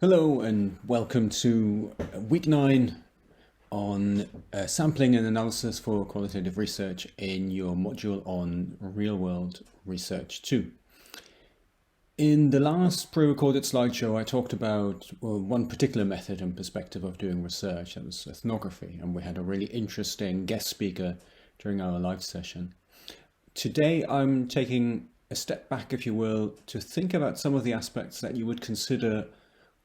Hello and welcome to week 9 on sampling and analysis for qualitative research in your module on real-world research 2. In the last pre-recorded slideshow, I talked about one particular method and perspective of doing research, that was ethnography, and we had a really interesting guest speaker during our live session. Today, I'm taking a step back, if you will, to think about some of the aspects that you would consider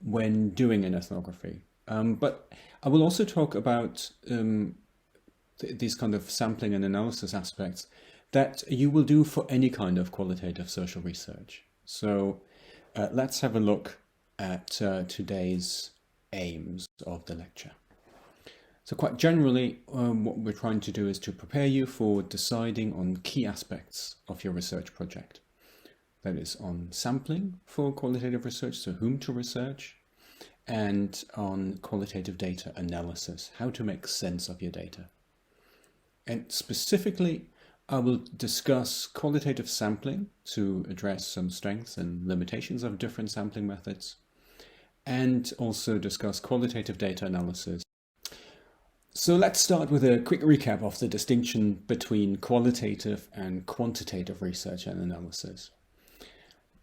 when doing an ethnography. But I will also talk about these kind of sampling and analysis aspects that you will do for any kind of qualitative social research. So let's have a look at today's aims of the lecture. So quite generally, what we're trying to do is to prepare you for deciding on key aspects of your research project. That is on sampling for qualitative research, so whom to research, and on qualitative data analysis, how to make sense of your data. And specifically, I will discuss qualitative sampling to address some strengths and limitations of different sampling methods, and also discuss qualitative data analysis. So let's start with a quick recap of the distinction between qualitative and quantitative research and analysis.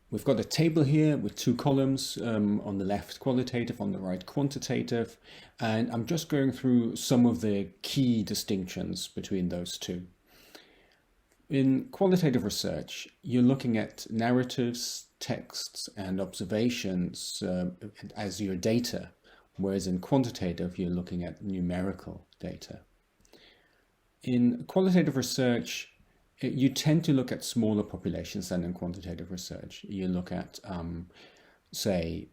We've got a table here with two columns, on the left qualitative, on the right quantitative, and I'm just going through some of the key distinctions between those two. In qualitative research, you're looking at narratives, texts, and observations as your data, whereas in quantitative, you're looking at numerical data. In qualitative research, you tend to look at smaller populations than in quantitative research. You look at, say,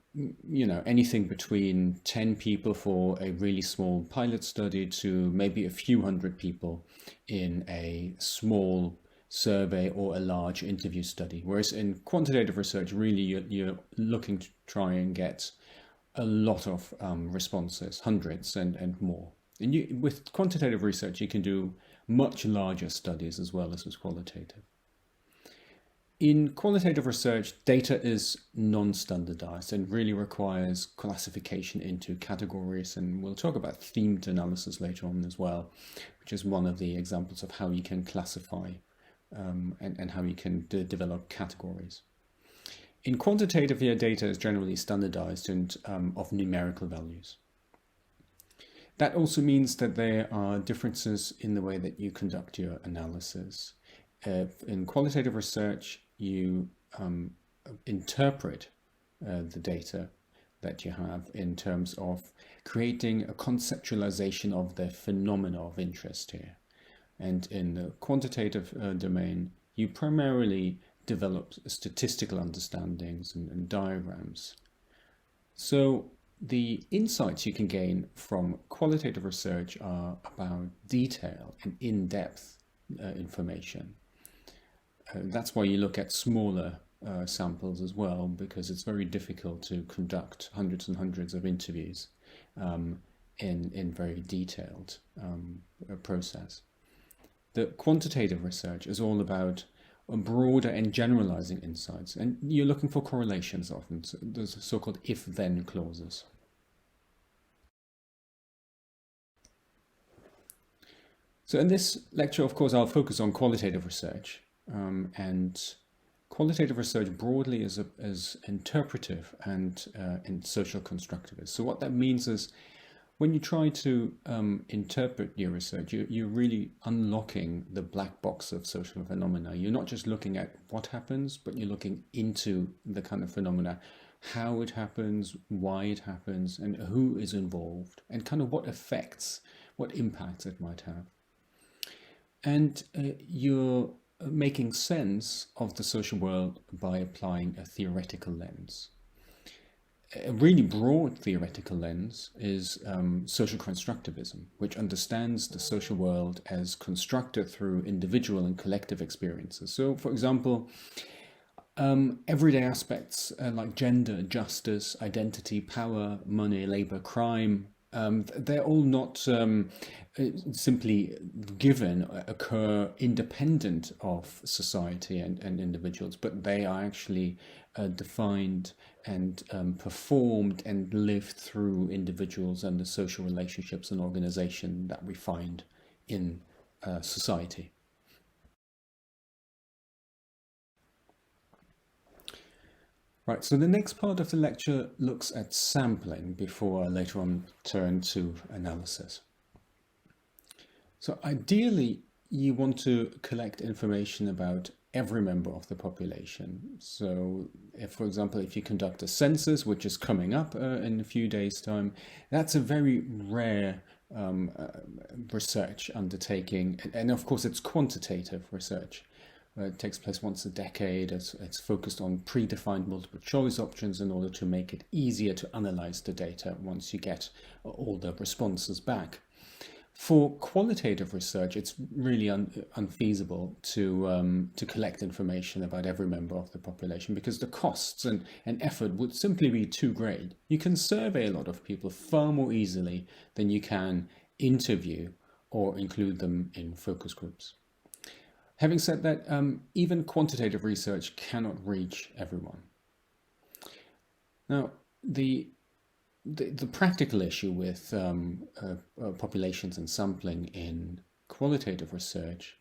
anything between 10 people for a really small pilot study to maybe a few hundred people in a small survey or a large interview study. Whereas in quantitative research, really, you're looking to try and get a lot of responses, hundreds and more. And with quantitative research, you can do much larger studies as well as with qualitative. In qualitative research, data is non-standardized and really requires classification into categories, and we'll talk about themed analysis later on as well, which is one of the examples of how you can classify and how you can develop categories. In quantitative, your data is generally standardized and of numerical values. That also means that there are differences in the way that you conduct your analysis. In qualitative research, you interpret the data that you have in terms of creating a conceptualization of the phenomena of interest here. And in the quantitative domain, you primarily develop statistical understandings and diagrams. So the insights you can gain from qualitative research are about detail and in-depth information. That's why you look at smaller samples as well, because it's very difficult to conduct hundreds and hundreds of interviews in very detailed process. The quantitative research is all about broader and generalizing insights, and you're looking for correlations often, so those so-called if-then clauses. So in this lecture, of course, I'll focus on qualitative research, and qualitative research broadly is interpretive and social constructivist. So what that means is when you try to interpret your research, you're really unlocking the black box of social phenomena. You're not just looking at what happens, but you're looking into the kind of phenomena, how it happens, why it happens, and who is involved, and kind of what effects, what impacts it might have. And you're making sense of the social world by applying a theoretical lens. A really broad theoretical lens is social constructivism, which understands the social world as constructed through individual and collective experiences. So, for example, everyday aspects like gender, justice, identity, power, money, labor, crime, they're all not simply given, occur independent of society and individuals, but they are actually defined and performed and lived through individuals and the social relationships and organization that we find in society. Right, so the next part of the lecture looks at sampling before I later on turn to analysis. So ideally, you want to collect information about every member of the population. So if, for example, if you conduct a census, which is coming up in a few days' time, that's a very rare research undertaking. And of course, it's quantitative research. It takes place once a decade. It's focused on predefined multiple choice options in order to make it easier to analyze the data once you get all the responses back. For qualitative research, it's really unfeasible to collect information about every member of the population because the costs and effort would simply be too great. You can survey a lot of people far more easily than you can interview or include them in focus groups. Having said that, even quantitative research cannot reach everyone. Now, the practical issue with populations and sampling in qualitative research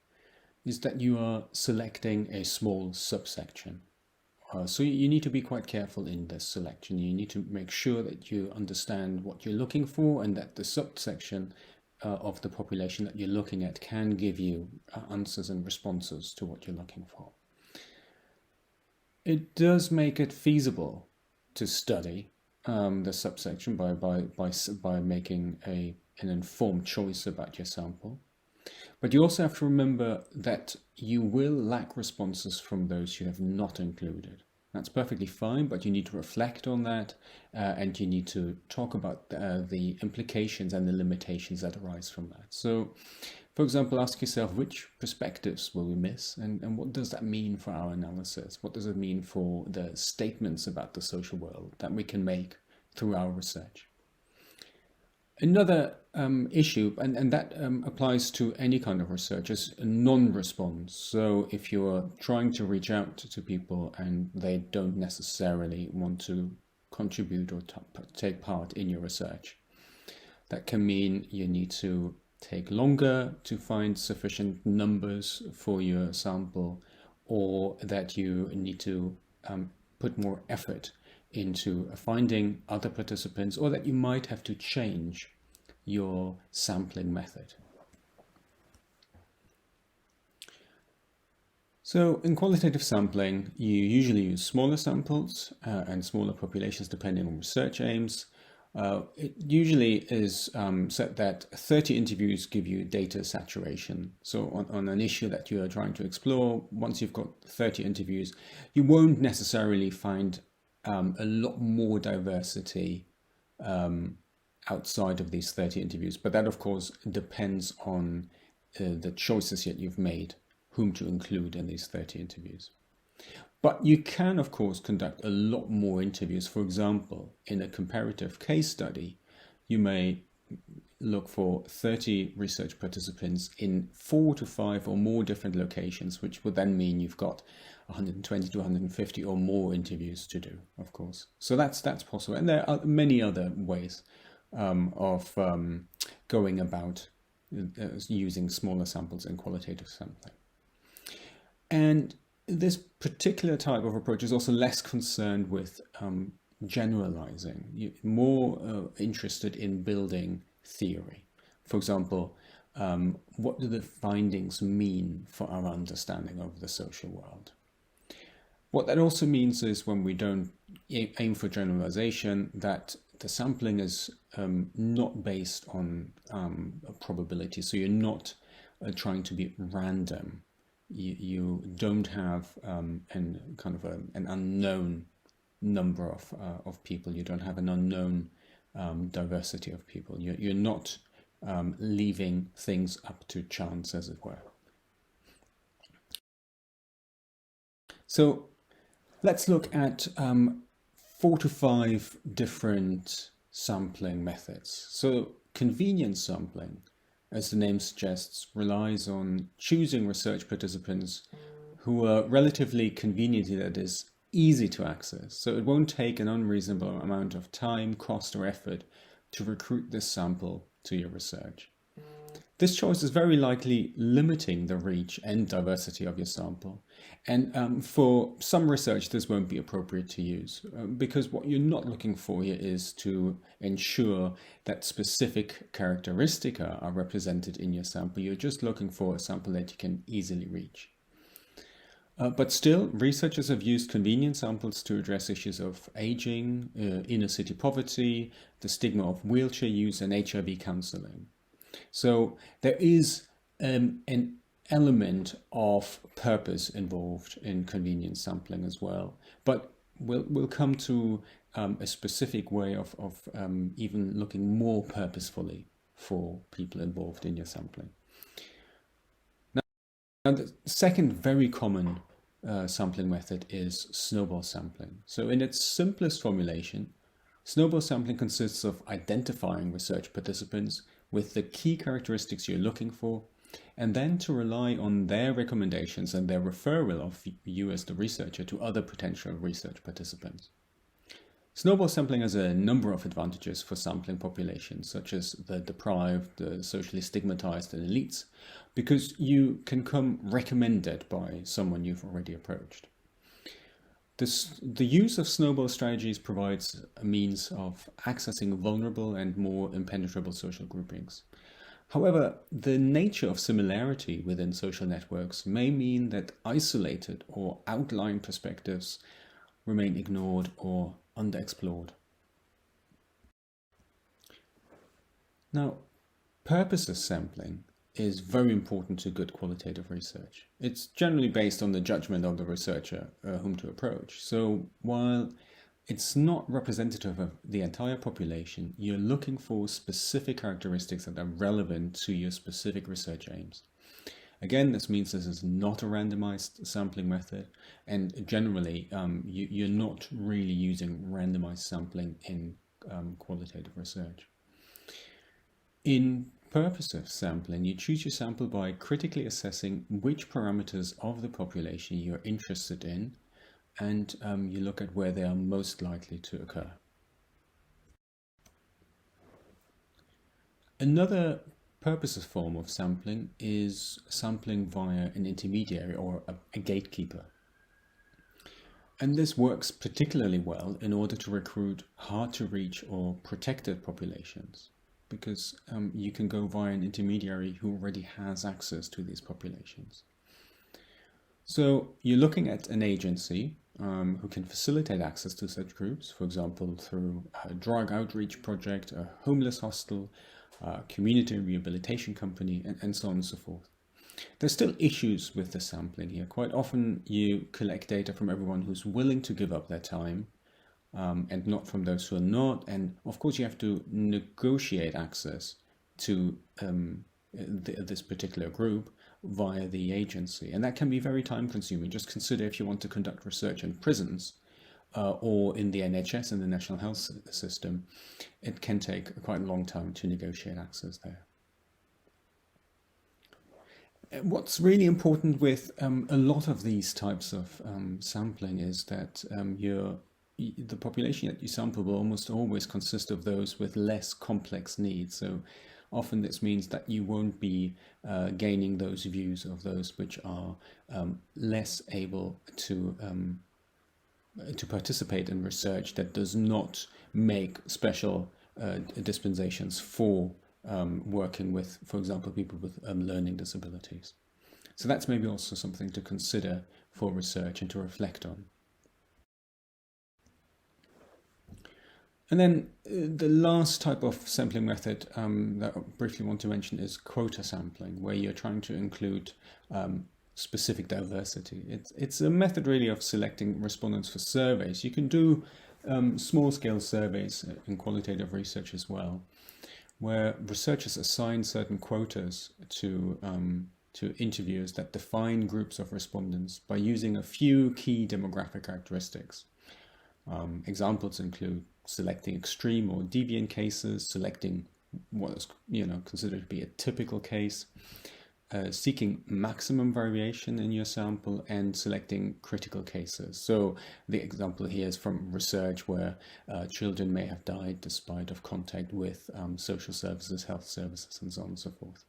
is that you are selecting a small subsection. So you need to be quite careful in this selection. You need to make sure that you understand what you're looking for and that the subsection of the population that you're looking at can give you answers and responses to what you're looking for. It does make it feasible to study the subsection by making an informed choice about your sample. But you also have to remember that you will lack responses from those you have not included. That's perfectly fine, but you need to reflect on that and you need to talk about the implications and the limitations that arise from that. So, for example, ask yourself which perspectives will we miss and what does that mean for our analysis? What does it mean for the statements about the social world that we can make through our research? Another issue, and that applies to any kind of research, is non-response. So if you're trying to reach out to people and they don't necessarily want to contribute or take part in your research, that can mean you need to take longer to find sufficient numbers for your sample, or that you need to put more effort into finding other participants, or that you might have to change your sampling method. So in qualitative sampling, you usually use smaller samples and smaller populations depending on research aims. It usually is set that 30 interviews give you data saturation. So on an issue that you are trying to explore, once you've got 30 interviews, you won't necessarily find a lot more diversity outside of these 30 interviews. But that, of course, depends on the choices that you've made, whom to include in these 30 interviews. But you can, of course, conduct a lot more interviews. For example, in a comparative case study, you may look for 30 research participants in 4 to 5 or more different locations, which would then mean you've got 120 to 150 or more interviews to do, of course. So that's possible. And there are many other ways of going about using smaller samples in qualitative sampling. And this particular type of approach is also less concerned with generalizing. You're more interested in building theory. For example, what do the findings mean for our understanding of the social world? What that also means is, when we don't aim for generalization, that the sampling is not based on a probability. So you're not trying to be random. You don't have an unknown number of people. You don't have an unknown diversity of people. You're not leaving things up to chance, as it were. So let's look at 4 to 5 different sampling methods. So convenience sampling, as the name suggests, relies on choosing research participants who are relatively conveniently, that is, easy to access, so it won't take an unreasonable amount of time, cost, or effort to recruit this sample to your research. This choice is very likely limiting the reach and diversity of your sample. And for some research, this won't be appropriate to use because what you're not looking for here is to ensure that specific characteristica are represented in your sample. You're just looking for a sample that you can easily reach. But still, researchers have used convenient samples to address issues of aging, inner city poverty, the stigma of wheelchair use, and HIV counseling. So there is an element of purpose involved in convenience sampling as well. But we'll come to a specific way of even looking more purposefully for people involved in your sampling. Now the second very common sampling method is snowball sampling. So in its simplest formulation, snowball sampling consists of identifying research participants with the key characteristics you're looking for, and then to rely on their recommendations and their referral of you as the researcher to other potential research participants. Snowball sampling has a number of advantages for sampling populations, such as the deprived, the socially stigmatized, and elites, because you can come recommended by someone you've already approached. The use of snowball strategies provides a means of accessing vulnerable and more impenetrable social groupings. However, the nature of similarity within social networks may mean that isolated or outlying perspectives remain ignored or underexplored. Now, purposeless sampling is very important to good qualitative research. It's generally based on the judgment of the researcher whom to approach. So while it's not representative of the entire population, you're looking for specific characteristics that are relevant to your specific research aims. Again, this means this is not a randomized sampling method, and generally you're not really using randomized sampling in qualitative research. In purposive sampling, you choose your sample by critically assessing which parameters of the population you're interested in, and you look at where they are most likely to occur. Another purposive form of sampling is sampling via an intermediary or a gatekeeper. And this works particularly well in order to recruit hard to reach or protected populations, because you can go via an intermediary who already has access to these populations. So you're looking at an agency who can facilitate access to such groups, for example, through a drug outreach project, a homeless hostel, a community rehabilitation company, and so on and so forth. There's still issues with the sampling here. Quite often you collect data from everyone who's willing to give up their time, and not from those who are not. And of course you have to negotiate access to this particular group via the agency, and that can be very time consuming. Just consider if you want to conduct research in prisons or in the NHS and the National Health System, it can take quite a long time to negotiate access there. What's really important with a lot of these types of sampling is that the population that you sample will almost always consist of those with less complex needs. So often this means that you won't be gaining those views of those which are less able to participate in research that does not make special dispensations for working with, for example, people with learning disabilities. So that's maybe also something to consider for research and to reflect on. And then the last type of sampling method that I briefly want to mention is quota sampling, where you're trying to include specific diversity. It's a method really of selecting respondents for surveys. You can do small-scale surveys in qualitative research as well, where researchers assign certain quotas to interviewers that define groups of respondents by using a few key demographic characteristics. Examples include selecting extreme or deviant cases, selecting what is considered to be a typical case, seeking maximum variation in your sample and selecting critical cases. So the example here is from research where children may have died despite of contact with social services, health services, and so on and so forth.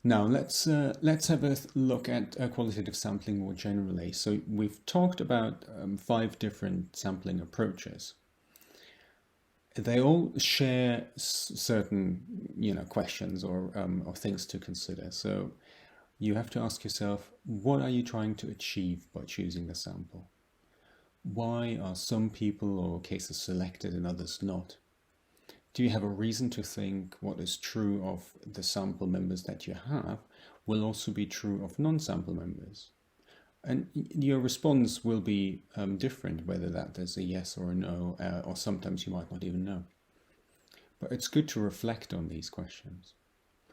Now let's have a look at qualitative sampling more generally. So we've talked about 5 different sampling approaches. They all share certain, questions or things to consider. So you have to ask yourself, what are you trying to achieve by choosing the sample? Why are some people or cases selected and others not? Do you have a reason to think what is true of the sample members that you have will also be true of non-sample members? And your response will be different, whether that is a yes or a no, or sometimes you might not even know. But it's good to reflect on these questions.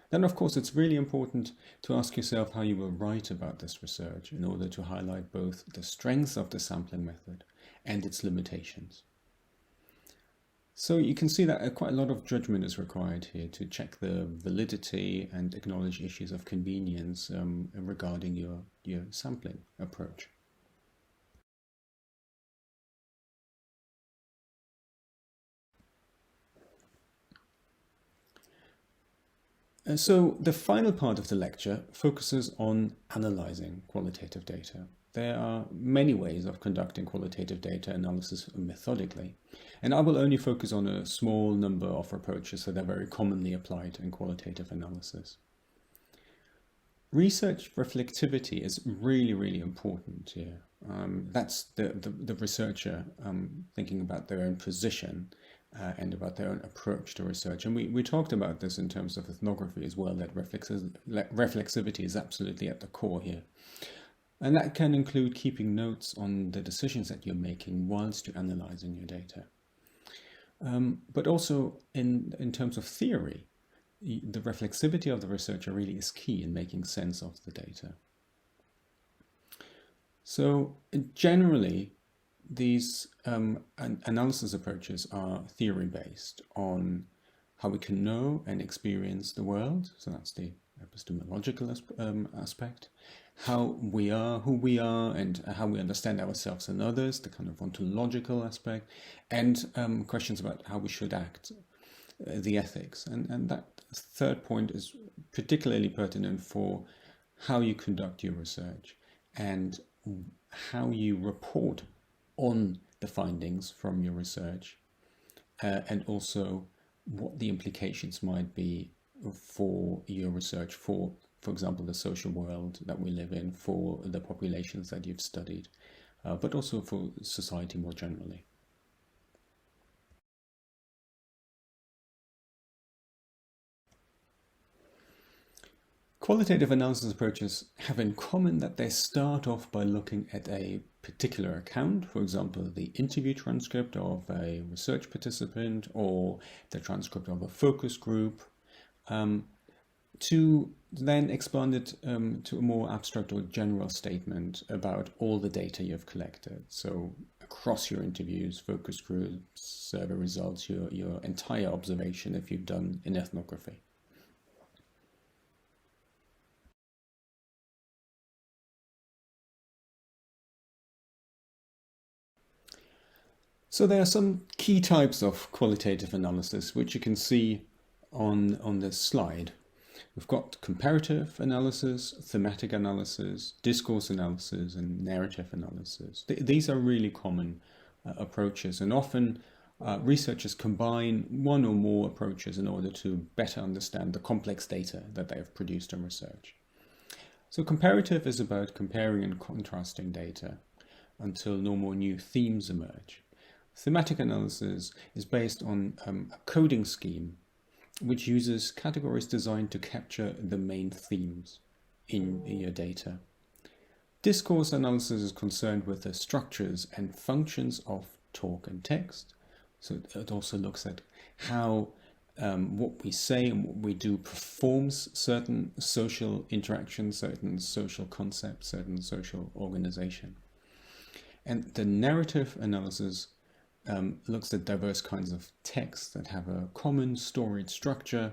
Then, of course, it's really important to ask yourself how you will write about this research in order to highlight both the strengths of the sampling method and its limitations. So you can see that quite a lot of judgment is required here to check the validity and acknowledge issues of convenience regarding your sampling approach. So the final part of the lecture focuses on analyzing qualitative data. There are many ways of conducting qualitative data analysis methodically, and I will only focus on a small number of approaches that are very commonly applied in qualitative analysis. Research reflectivity is really, really important here. That's the researcher thinking about their own position and about their own approach to research. And we talked about this in terms of ethnography as well, that reflexivity is absolutely at the core here. And that can include keeping notes on the decisions that you're making whilst you're analyzing your data. But also in terms of theory, the reflexivity of the researcher really is key in making sense of the data. So generally, these analysis approaches are theory-based on how we can know and experience the world. So that's the epistemological aspect. How we are, who we are, and how we understand ourselves and others, the kind of ontological aspect, and questions about how we should act, the ethics. And that third point is particularly pertinent for how you conduct your research and how you report on the findings from your research, and also what the implications might be for your research for example, the social world that we live in, for the populations that you've studied, but also for society more generally. Qualitative analysis approaches have in common that they start off by looking at a particular account, for example, the interview transcript of a research participant or the transcript of a focus group, to then expand it to a more abstract or general statement about all the data you've collected. So across your interviews, focus groups, survey results, your entire observation if you've done an ethnography. So there are some key types of qualitative analysis, which you can see on this slide. We've got comparative analysis, thematic analysis, discourse analysis, and narrative analysis. These are really common approaches, and often researchers combine one or more approaches in order to better understand the complex data that they have produced in research. So comparative is about comparing and contrasting data until no more new themes emerge. Thematic analysis is based on a coding scheme which uses categories designed to capture the main themes in your data. Discourse analysis is concerned with the structures and functions of talk and text. So it also looks at how what we say and what we do performs certain social interactions, certain social concepts, certain social organization. And the narrative analysis looks at diverse kinds of text that have a common storied structure.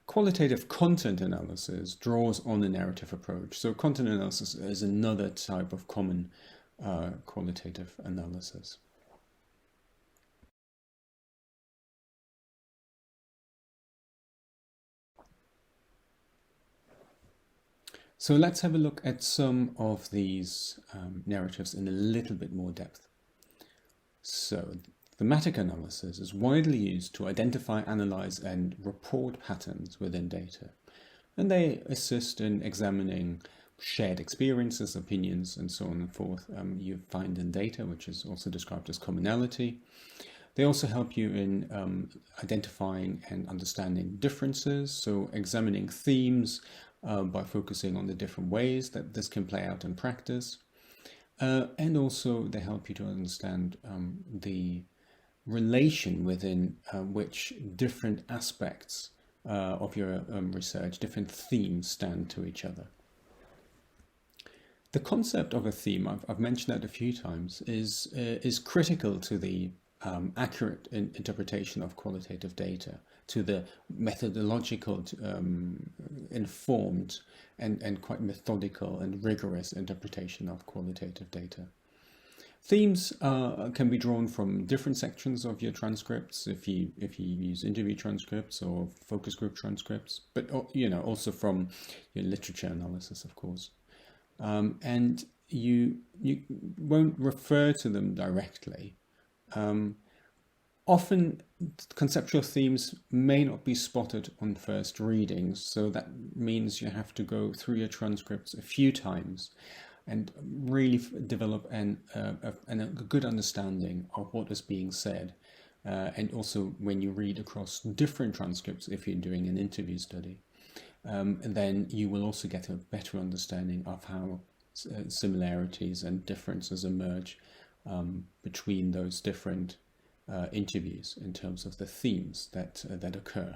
Qualitative content analysis draws on a narrative approach. So content analysis is another type of common qualitative analysis. So let's have a look at some of these narratives in a little bit more depth. So thematic analysis is widely used to identify, analyze, and report patterns within data. And they assist in examining shared experiences, opinions, and so on and forth you find in data, which is also described as commonality. They also help you in identifying and understanding differences, so examining themes by focusing on the different ways that this can play out in practice. And also they help you to understand the relation within which different aspects of your research, different themes stand to each other. The concept of a theme, I've mentioned that a few times, is critical to the accurate interpretation of qualitative data, to the methodological, informed and quite methodical and rigorous interpretation of qualitative data. Themes can be drawn from different sections of your transcripts if you use interview transcripts or focus group transcripts, but also from your literature analysis, of course. And you won't refer to them directly. Often conceptual themes may not be spotted on first readings, so that means you have to go through your transcripts a few times and really develop a good understanding of what is being said. And also when you read across different transcripts, if you're doing an interview study, then you will also get a better understanding of how similarities and differences emerge between those different interviews in terms of the themes that occur.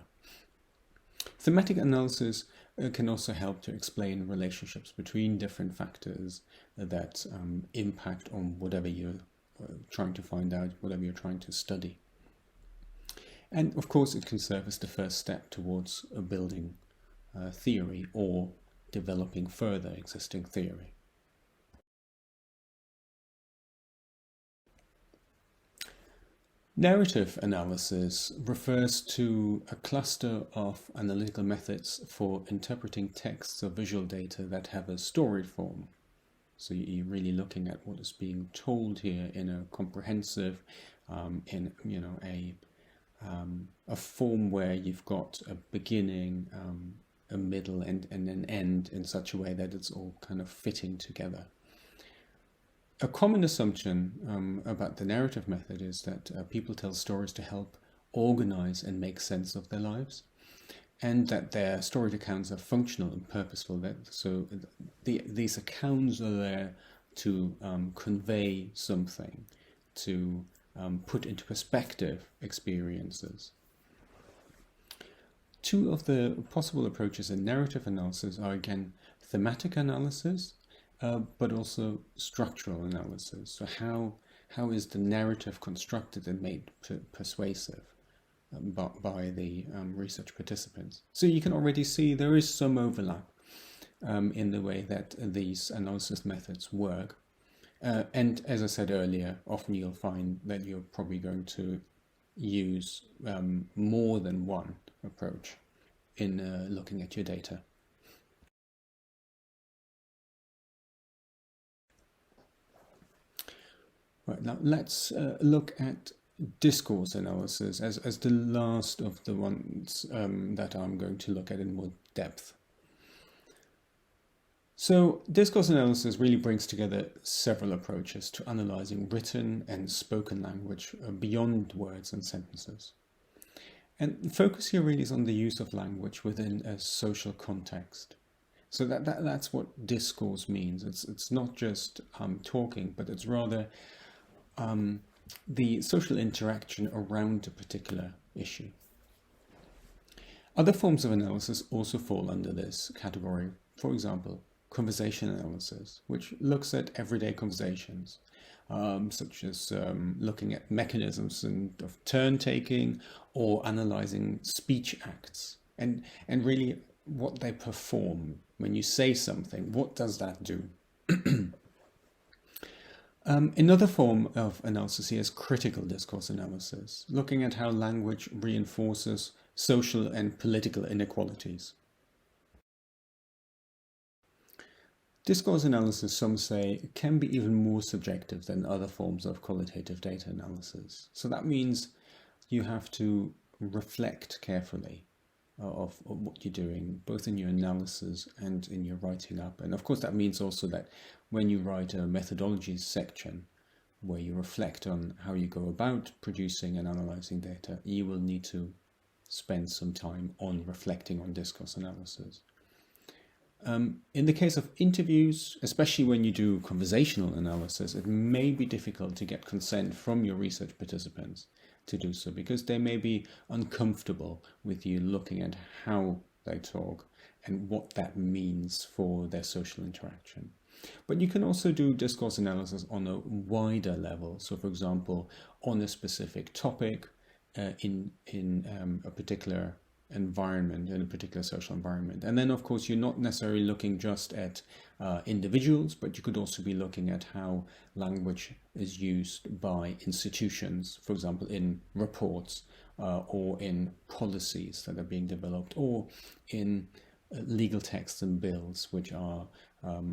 Thematic analysis can also help to explain relationships between different factors that impact on whatever you're trying to find out, whatever you're trying to study. And of course it can serve as the first step towards building theory or developing further existing theory. Narrative analysis refers to a cluster of analytical methods for interpreting texts or visual data that have a storied form. So you're really looking at what is being told here in a comprehensive, a form where you've got a beginning, a middle, and an end in such a way that it's all kind of fitting together. A common assumption about the narrative method is that people tell stories to help organize and make sense of their lives, and that their storied accounts are functional and purposeful. So these accounts are there to convey something, to put into perspective experiences. Two of the possible approaches in narrative analysis are, again, thematic analysis, but also structural analysis. So how is the narrative constructed and made persuasive by the research participants? So you can already see there is some overlap in the way that these analysis methods work. And as I said earlier, often you'll find that you're probably going to use more than one approach in looking at your data. Right, now let's look at discourse analysis as the last of the ones that I'm going to look at in more depth. So discourse analysis really brings together several approaches to analyzing written and spoken language beyond words and sentences. And the focus here really is on the use of language within a social context. So that's what discourse means. It's not just talking, but it's rather the social interaction around a particular issue. Other forms of analysis also fall under this category. For example, conversation analysis, which looks at everyday conversations, such as looking at mechanisms of turn taking or analyzing speech acts and really what they perform. When you say something, what does that do? Another form of analysis here is critical discourse analysis, looking at how language reinforces social and political inequalities. Discourse analysis, some say, can be even more subjective than other forms of qualitative data analysis. So that means you have to reflect carefully of what you're doing, both in your analysis and in your writing up. And of course, that means also that when you write a methodologies section, where you reflect on how you go about producing and analyzing data, you will need to spend some time on reflecting on discourse analysis. In the case of interviews, especially when you do conversational analysis, it may be difficult to get consent from your research participants to do so, because they may be uncomfortable with you looking at how they talk and what that means for their social interaction. But you can also do discourse analysis on a wider level. So, for example, on a specific topic in a particular environment, in a particular social environment. And then, of course, you're not necessarily looking just at individuals, but you could also be looking at how language is used by institutions, for example, in reports or in policies that are being developed, or in legal texts and bills, which are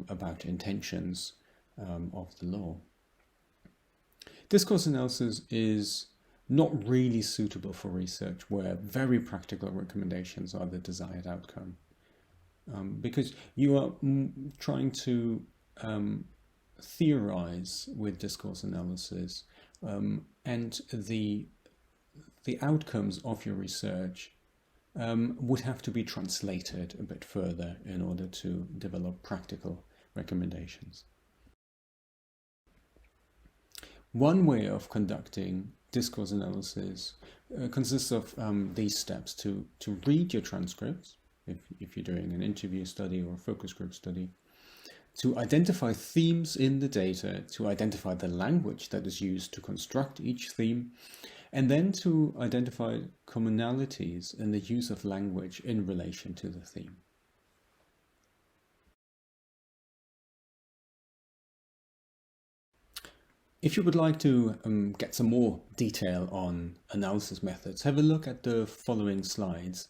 about intentions of the law. Discourse analysis is not really suitable for research where very practical recommendations are the desired outcome, because you are trying to theorize with discourse analysis, and the outcomes of your research would have to be translated a bit further in order to develop practical recommendations. One way of conducting discourse analysis consists of these steps: to read your transcripts, if you're doing an interview study or a focus group study, to identify themes in the data, to identify the language that is used to construct each theme, and then to identify commonalities in the use of language in relation to the theme. If you would like to get some more detail on analysis methods, have a look at the following slides.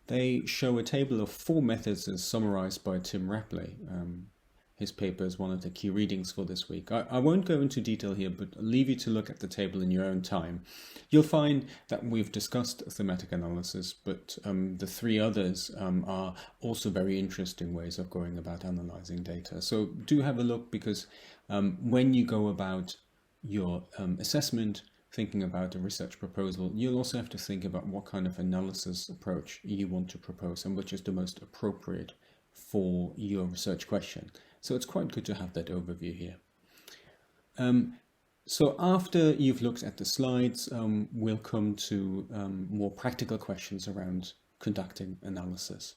They show a table of 4 methods as summarized by Tim Rapley. His paper is one of the key readings for this week. I won't go into detail here, but I'll leave you to look at the table in your own time. You'll find that we've discussed thematic analysis, but the 3 others are also very interesting ways of going about analyzing data. So do have a look, because when you go about your assessment, thinking about a research proposal, you'll also have to think about what kind of analysis approach you want to propose and which is the most appropriate for your research question. So it's quite good to have that overview here. So after you've looked at the slides, we'll come to more practical questions around conducting analysis.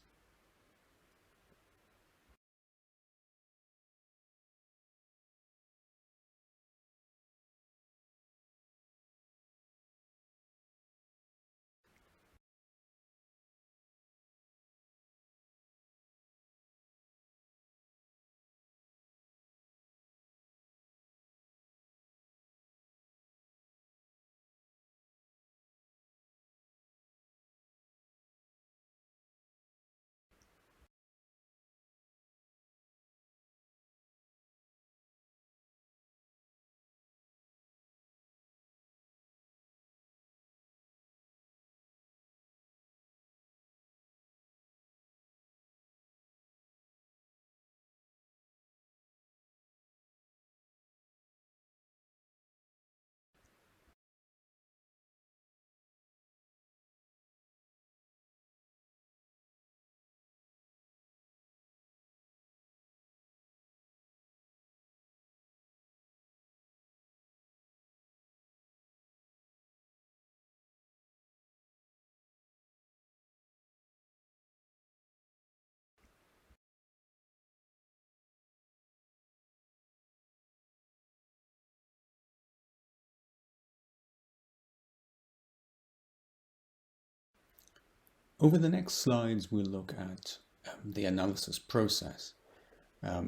Over the next slides, we'll look at the analysis process.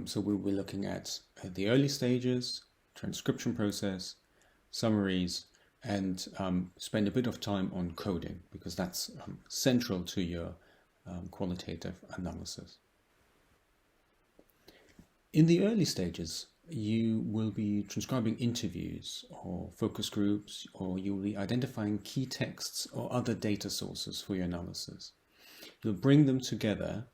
So we'll be looking at the early stages, transcription process, summaries, and spend a bit of time on coding because that's central to your qualitative analysis. In the early stages, you will be transcribing interviews or focus groups, or you'll be identifying key texts or other data sources for your analysis. You'll bring them together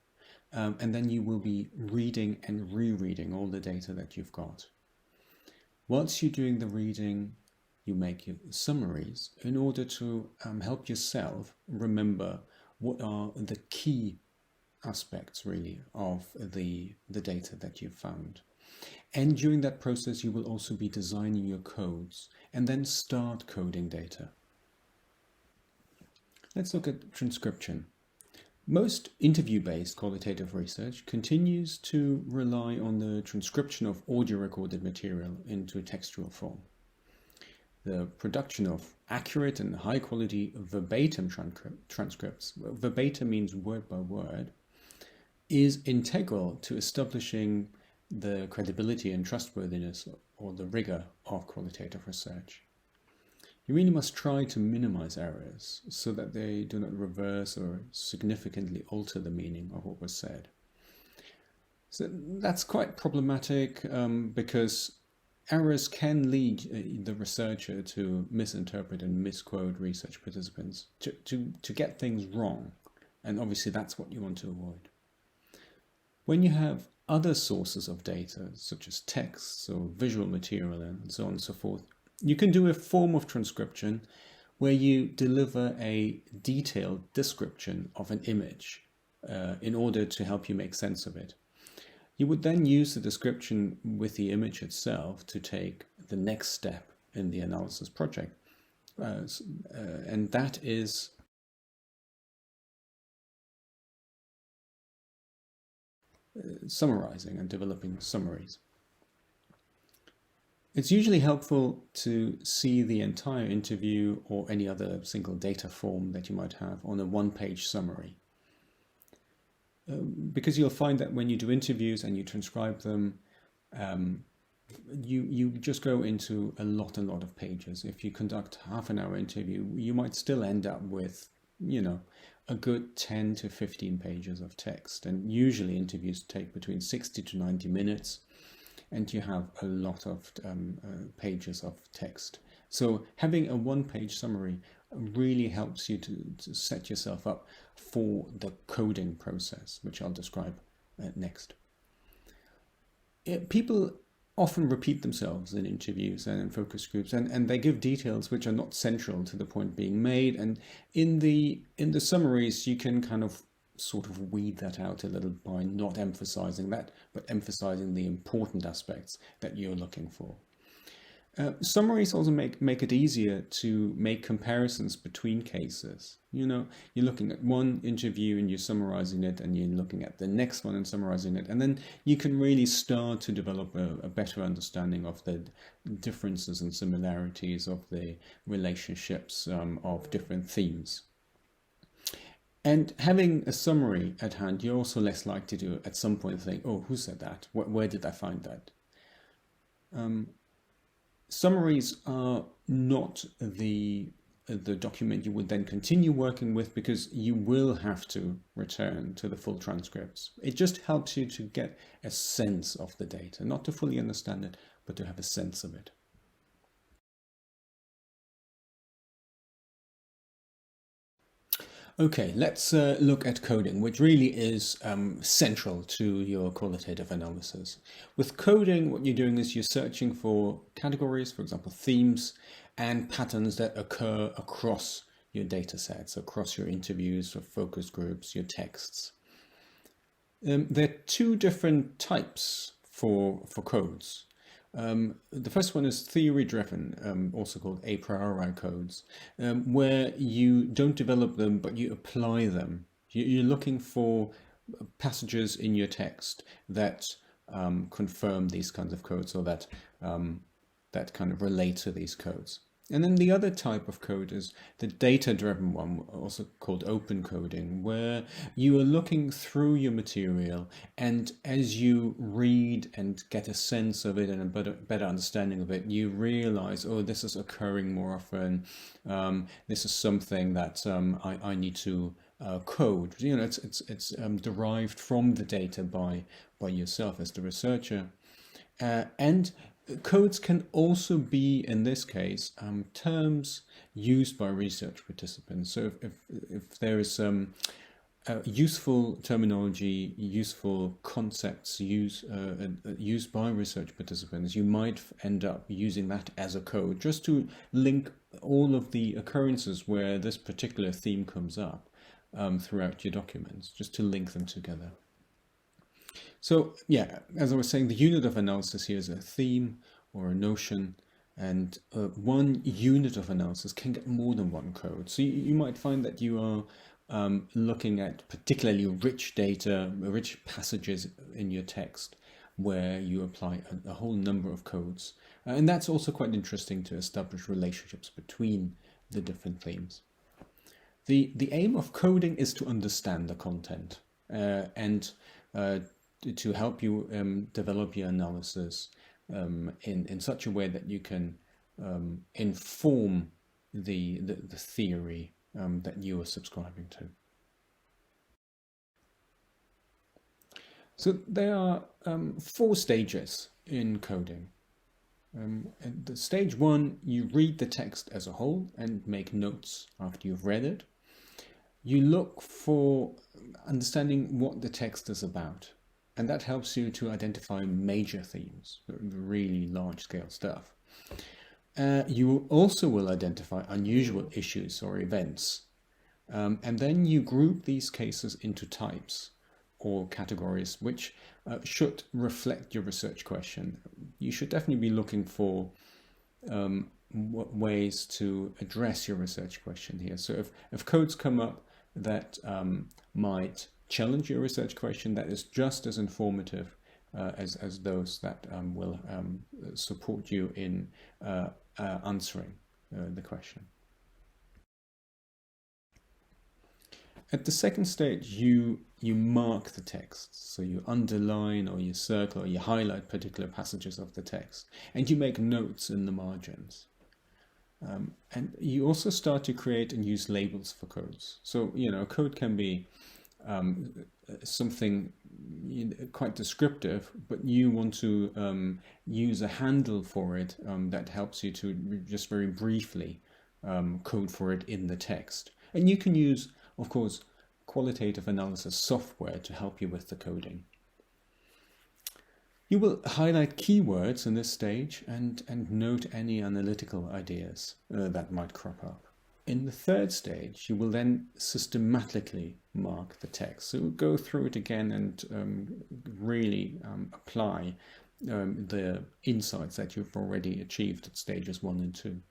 and then you will be reading and rereading all the data that you've got. Once you're doing the reading, you make your summaries in order to help yourself remember what are the key aspects really of the data that you've found. And during that process, you will also be designing your codes and then start coding data. Let's look at transcription. Most interview-based qualitative research continues to rely on the transcription of audio-recorded material into textual form. The production of accurate and high-quality verbatim transcripts, verbatim means word by word, is integral to establishing the credibility and trustworthiness or the rigor of qualitative research. You really must try to minimize errors so that they do not reverse or significantly alter the meaning of what was said. So that's quite problematic because errors can lead the researcher to misinterpret and misquote research participants, to get things wrong. And obviously that's what you want to avoid. When you have other sources of data, such as texts or visual material and so on and so forth, you can do a form of transcription where you deliver a detailed description of an image in order to help you make sense of it. You would then use the description with the image itself to take the next step in the analysis project. And that is summarizing and developing summaries. It's usually helpful to see the entire interview or any other single data form that you might have on a one-page summary. Because you'll find that when you do interviews and you transcribe them, you just go into a lot of pages. If you conduct half-an-hour interview, you might still end up with, a good 10 to 15 pages of text. And usually interviews take between 60 to 90 minutes. And you have a lot of pages of text. So having a one-page summary really helps you to set yourself up for the coding process, which I'll describe next. People often repeat themselves in interviews and in focus groups, and they give details which are not central to the point being made. And in the summaries, you can kind of sort of weed that out a little by not emphasizing that, but emphasizing the important aspects that you're looking for. Summaries also make it easier to make comparisons between cases. You're looking at one interview and you're summarizing it, and you're looking at the next one and summarizing it, and then you can really start to develop a better understanding of the differences and similarities of the relationships of different themes. And having a summary at hand, you're also less likely to at some point think, oh, who said that? Where did I find that? Summaries are not the document you would then continue working with, because you will have to return to the full transcripts. It just helps you to get a sense of the data, not to fully understand it, but to have a sense of it. Okay, let's look at coding, which really is central to your qualitative analysis. With coding, what you're doing is you're searching for categories, for example, themes and patterns that occur across your data sets, across your interviews, or focus groups, your texts. There are two different types for codes. The first one is theory-driven, also called a priori codes, where you don't develop them, but you apply them. You're looking for passages in your text that confirm these kinds of codes, or that kind of relate to these codes. And then the other type of code is the data-driven one, also called open coding, where you are looking through your material, and as you read and get a sense of it and a better understanding of it, you realize, oh, this is occurring more often. This is something that I need to code. You know, it's derived from the data by yourself as the researcher, and codes can also be, in this case, terms used by research participants. So if there is some useful terminology, useful concepts used by research participants, you might end up using that as a code just to link all of the occurrences where this particular theme comes up throughout your documents, just to link them together. So yeah, as I was saying, the unit of analysis here is a theme or a notion, and one unit of analysis can get more than one code. So you might find that you are looking at particularly rich data, rich passages in your text, where you apply a whole number of codes. And that's also quite interesting to establish relationships between the different themes. The aim of coding is to understand the content and to help you develop your analysis in such a way that you can inform the theory that you are subscribing to. So there are 4 stages in coding. At the stage 1, you read the text as a whole and make notes after you've read it. You look for understanding what the text is about. And that helps you to identify major themes, really large-scale stuff. You also will identify unusual issues or events. And then you group these cases into types or categories, which should reflect your research question. You should definitely be looking for ways to address your research question here. So if codes come up that might challenge your research question, that is just as informative as those that will support you in answering the question. At the second stage, you mark the text. So you underline or you circle or you highlight particular passages of the text, and you make notes in the margins. And you also start to create and use labels for codes. So, you know, a code can be something quite descriptive, but you want to use a handle for it that helps you to just very briefly code for it in the text. And you can use, of course, qualitative analysis software to help you with the coding. You will highlight keywords in this stage and note any analytical ideas that might crop up. In the third stage, you will then systematically mark the text. So go through it again and really apply the insights that you've already achieved at stages 1 and 2.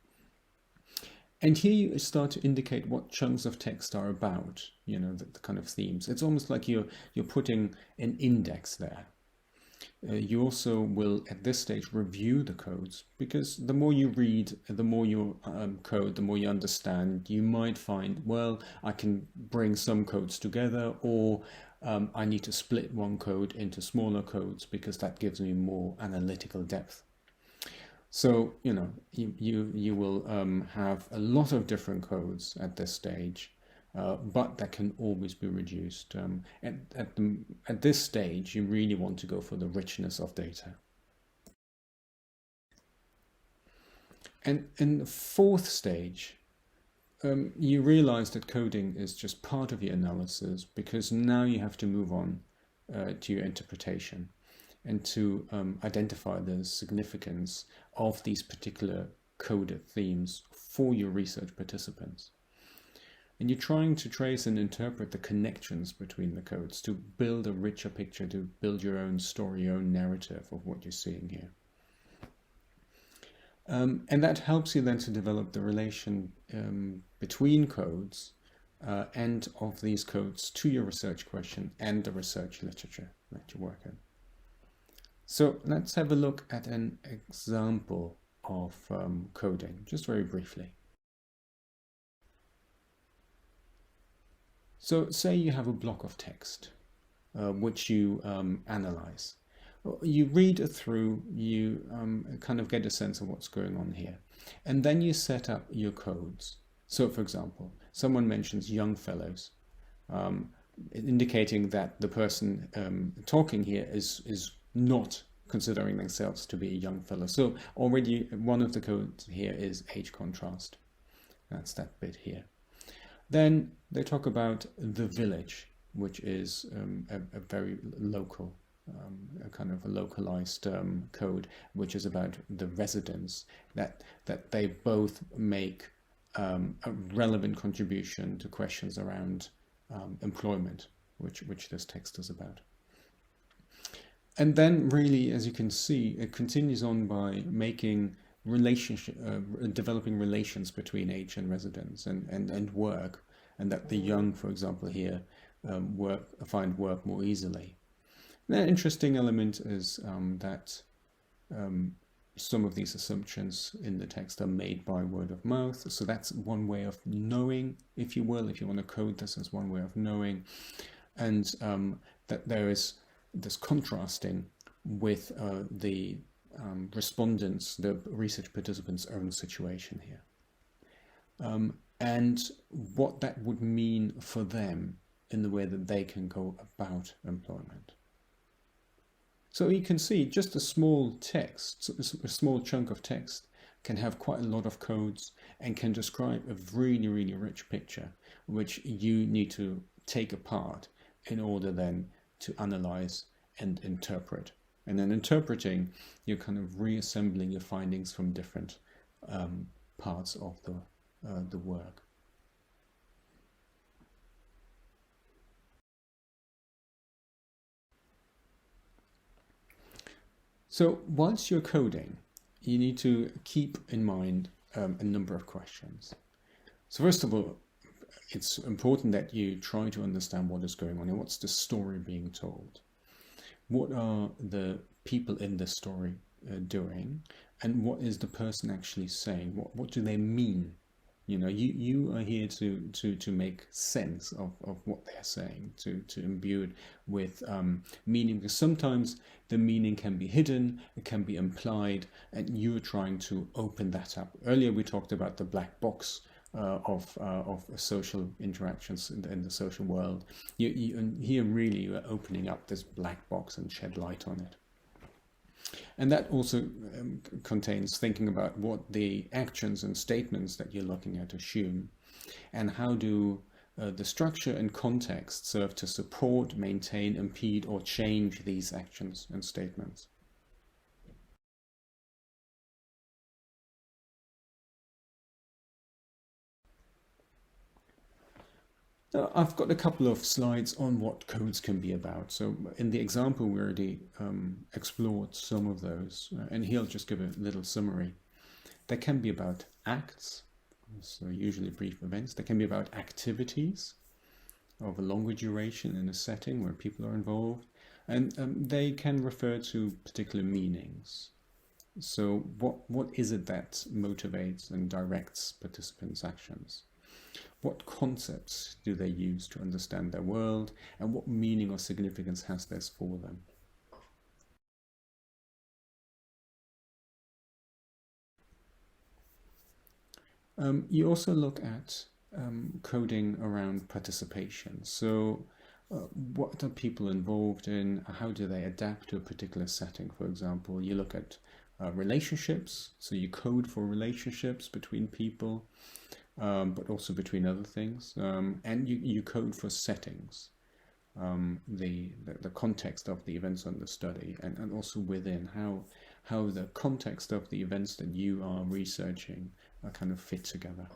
And here you start to indicate what chunks of text are about, you know, the kind of themes. It's almost like you're putting an index there. You also will, at this stage, review the codes, because the more you read, the more you code, the more you understand. You might find, well, I can bring some codes together, or I need to split one code into smaller codes because that gives me more analytical depth. So, you know, you will have a lot of different codes at this stage. But that can always be reduced. At this stage, you really want to go for the richness of data. And in the fourth stage, you realize that coding is just part of your analysis, because now you have to move on to your interpretation and to identify the significance of these particular coded themes for your research participants. And you're trying to trace and interpret the connections between the codes to build a richer picture, to build your own story, your own narrative of what you're seeing here. And that helps you then to develop the relation between codes and of these codes to your research question and the research literature that you work in. So let's have a look at an example of coding, just very briefly. So say you have a block of text which you analyze. You read it through, you kind of get a sense of what's going on here. And then you set up your codes. So for example, someone mentions young fellows, indicating that the person talking here is not considering themselves to be a young fellow. So already one of the codes here is age contrast. That's that bit here. Then they talk about the village, which is a very local, a kind of a localized code, which is about the residents, that they both make a relevant contribution to questions around employment, which this text is about. And then really, as you can see, it continues on by making developing relations between age and residence and work, and that the young, for example, here find work more easily. And an interesting element is that some of these assumptions in the text are made by word of mouth. So that's one way of knowing, if you will, if you want to code this as one way of knowing, and that there is this contrasting with the respondents, the research participants' own situation here, and what that would mean for them in the way that they can go about employment. So you can see just a small text, a small chunk of text can have quite a lot of codes and can describe a really, really rich picture, which you need to take apart in order then to analyze and interpret. And then interpreting, you're kind of reassembling your findings from different parts of the work. So whilst you're coding, you need to keep in mind a number of questions. So first of all, it's important that you try to understand what is going on and what's the story being told. What are the people in the story doing, and what is the person actually saying? What do they mean? You know, you are here to make sense of what they're saying, to imbue it with meaning, because sometimes the meaning can be hidden, it can be implied, and you're trying to open that up. Earlier we talked about the black box of social interactions in the social world. Here really you are opening up this black box and shed light on it. And that also contains thinking about what the actions and statements that you're looking at assume, and how do the structure and context serve to support, maintain, impede, or change these actions and statements. I've got a couple of slides on what codes can be about. So in the example, we already explored some of those, and here I'll just give a little summary. They can be about acts, so usually brief events. They can be about activities of a longer duration in a setting where people are involved, and they can refer to particular meanings. So what is it that motivates and directs participants' actions? What concepts do they use to understand their world, and what meaning or significance has this for them? You also look at coding around participation. So what are people involved in? How do they adapt to a particular setting? For example, you look at relationships, so you code for relationships between people, but also between other things, and you code for settings, the context of the events under study, and also within how the context of the events that you are researching kind of fit together.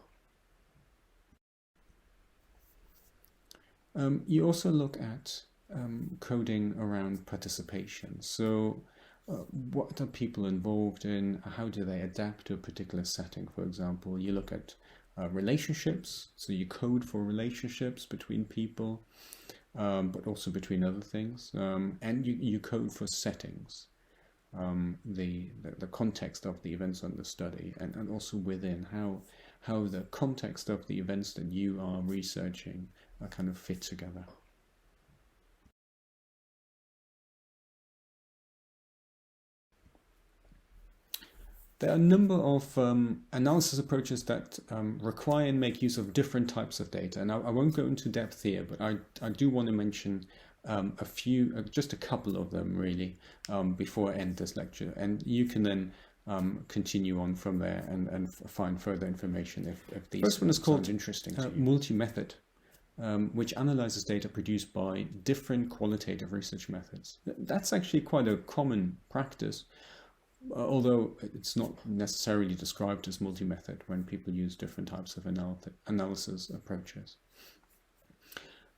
You also look at coding around participation. So what are people involved in? How do they adapt to a particular setting? For example, you look at relationships, so you code for relationships between people, but also between other things, and you code for settings, the context of the events under study, and also within how the context of the events that you are researching kind of fit together. There are a number of analysis approaches that require and make use of different types of data. And I won't go into depth here, but I do want to mention a few, just a couple of them really, before I end this lecture. And you can then continue on from there and find further information if these. First one is called interesting multi-method, which analyzes data produced by different qualitative research methods. That's actually quite a common practice, although it's not necessarily described as multi-method when people use different types of analysis approaches.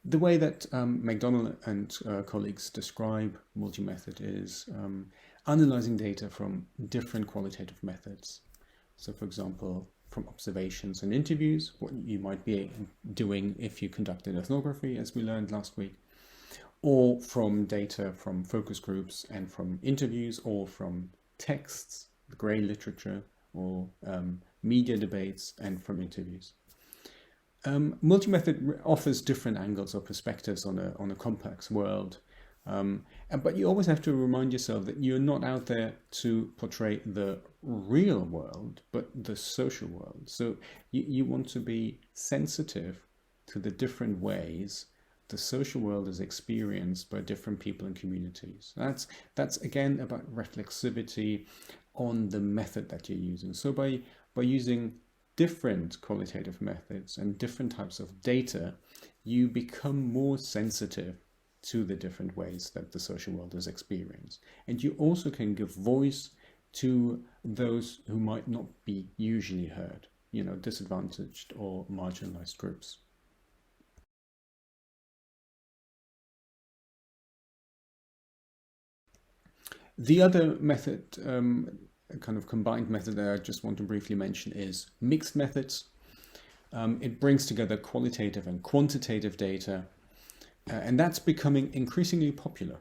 The way that McDonald and colleagues describe multi-method is analyzing data from different qualitative methods. So, for example, from observations and interviews, what you might be doing if you conducted ethnography, as we learned last week, or from data from focus groups and from interviews, or from texts, the grey literature, or media debates, and from interviews. Multi-method offers different angles or perspectives on a complex world, but you always have to remind yourself that you're not out there to portray the real world, but the social world. So you want to be sensitive to the different ways the social world is experienced by different people and communities. That's again about reflexivity on the method that you're using. So by using different qualitative methods and different types of data, you become more sensitive to the different ways that the social world is experienced. And you also can give voice to those who might not be usually heard, disadvantaged or marginalized groups. The other method, a kind of combined method that I just want to briefly mention, is mixed methods. It brings together qualitative and quantitative data, and that's becoming increasingly popular.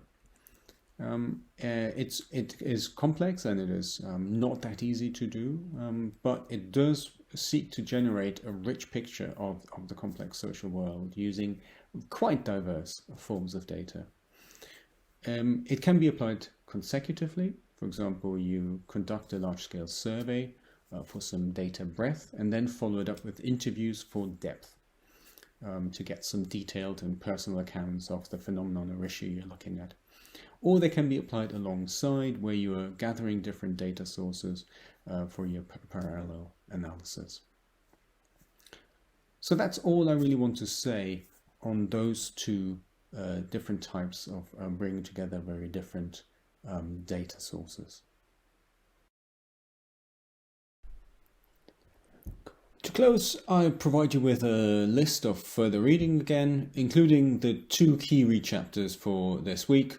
It is complex and it is not that easy to do, but it does seek to generate a rich picture of the complex social world using quite diverse forms of data. It can be applied consecutively. For example, you conduct a large-scale survey for some data breadth and then follow it up with interviews for depth to get some detailed and personal accounts of the phenomenon or issue you're looking at. Or they can be applied alongside, where you are gathering different data sources for your parallel analysis. So that's all I really want to say on those two different types of bringing together very different data sources. To close, I provide you with a list of further reading again, including the 2 key read chapters for this week,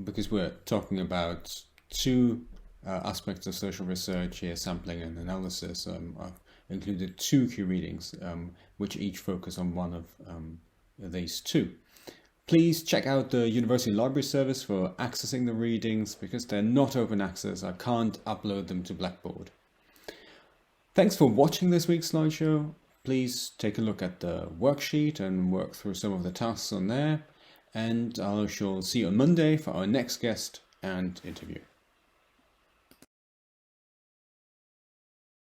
because we're talking about 2 aspects of social research here, sampling and analysis. I've included 2 key readings, which each focus on one of these 2. Please check out the University Library Service for accessing the readings, because they're not open access. I can't upload them to Blackboard. Thanks for watching this week's slideshow. Please take a look at the worksheet and work through some of the tasks on there. And I shall see you on Monday for our next guest and interview.